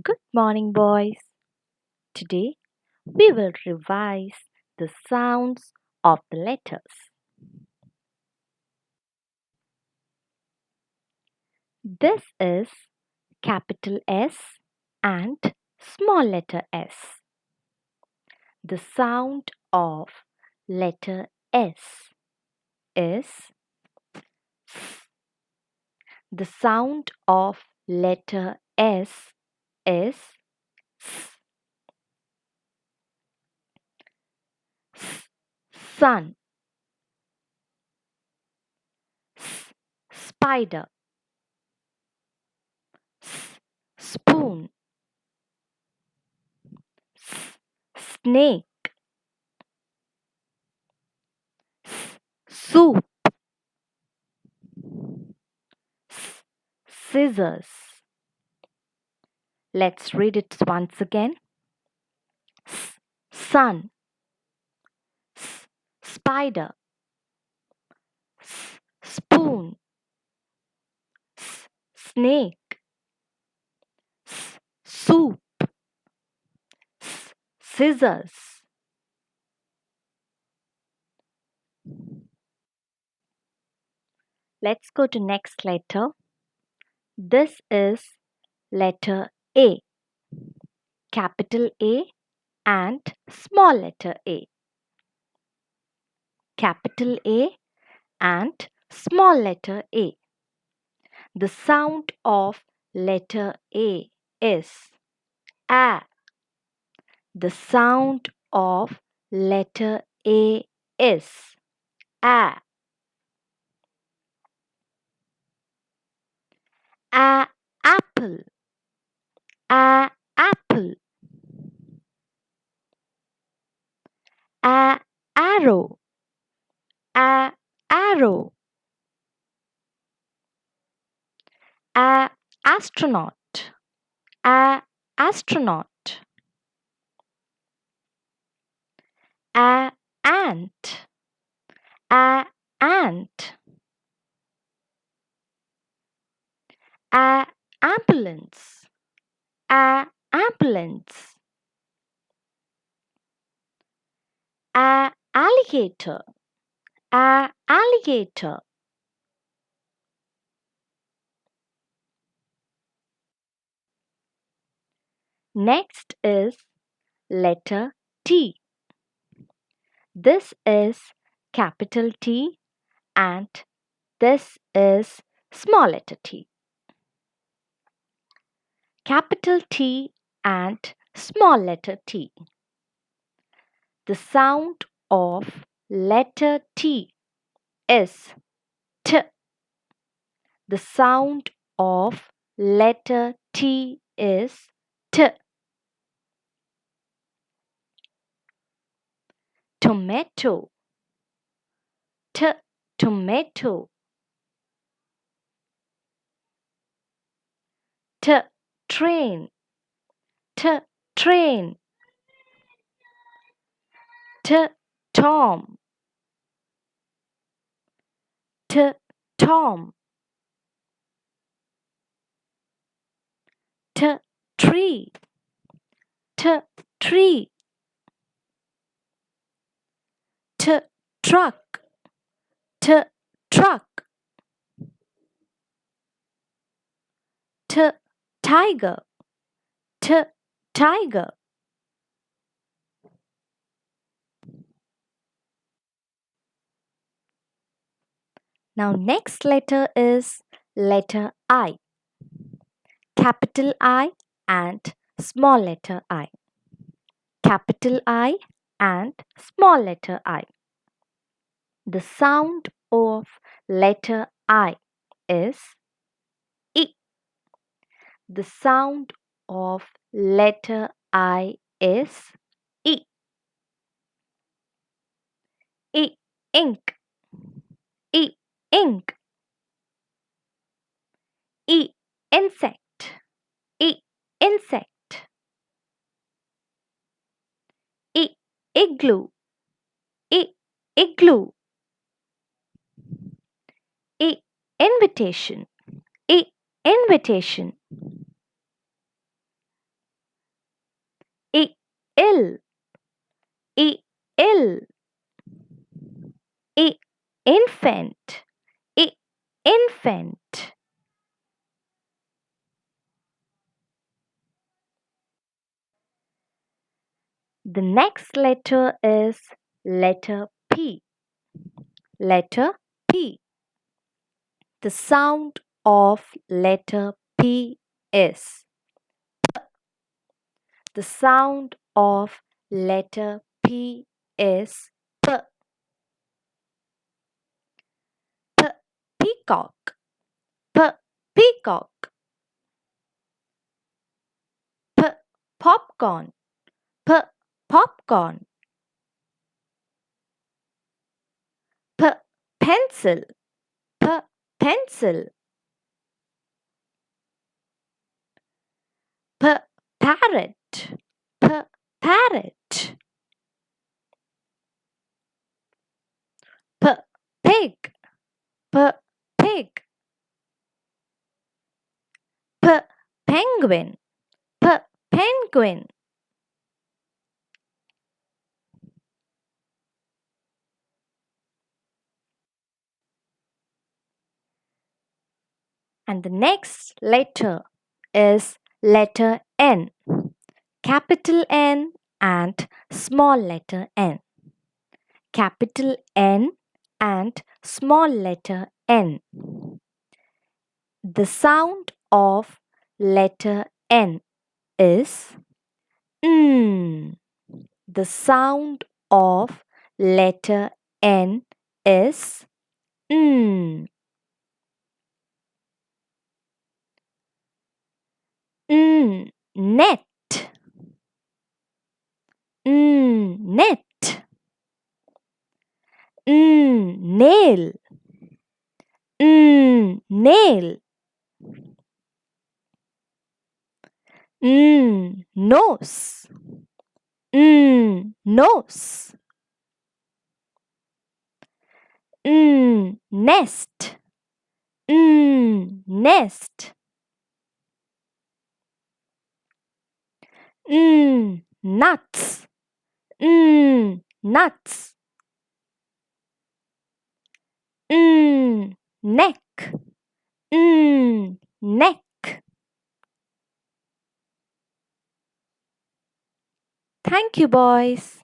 Good morning, boys. Today we will revise the sounds of the letters. This is capital S and small letter s. The sound of letter S is S. The sound of letter S is S. S. Sun. S. Spider. S. Spoon. S. Snake. S. Soup. S. Scissors. Let's read it once again. S. Sun. S. Spider. S. Spoon. S. Snake. S. Soup. S. Scissors. Let's go to next letter. This is letter A. Capital A and small letter a. Capital A and small letter a. The sound of letter A is A. The sound of letter A is A. A apple. A apple. A arrow. A arrow. A astronaut. A astronaut. A ant. A ant. A ambulance. A ambulance. A alligator. A alligator. Next is letter T. This is capital T and this is small letter t. Capital T and small letter t. The sound of letter T is T. The sound of letter T is T. Tomato. T. Tomato. T. Train. T. Train. T. Tom. T. Tom. T. Tree. T. Tree. T. Truck. T. Truck. T. Tiger. T. Tiger. Now next letter is letter I. Capital I and small letter I. Capital I and small letter I. The sound of letter I is I. The sound of letter I is I. I. Ink. I. Ink. I. Insect. I. Insect. I. Igloo. I. Igloo. I. Invitation. I. Invitation. ill, ill, infant, infant. The next letter is letter P. Letter P. The sound of letter P is. The sound of letter P is P. P. Peacock. P. Peacock. P. Popcorn. P. Popcorn. P. Pencil. P. Pencil. P. Parrot. P. Parrot. P. Pig. P. Pig. P. Penguin. P. Penguin. And the next letter is letter N. Capital N and small letter n. Capital N and small letter n. The sound of letter N is mm. The sound of letter N is mm. Net, net. Nail, nail. Nose, nose. Nest, nest. Nuts, nuts. Neck, neck. Thank you, boys.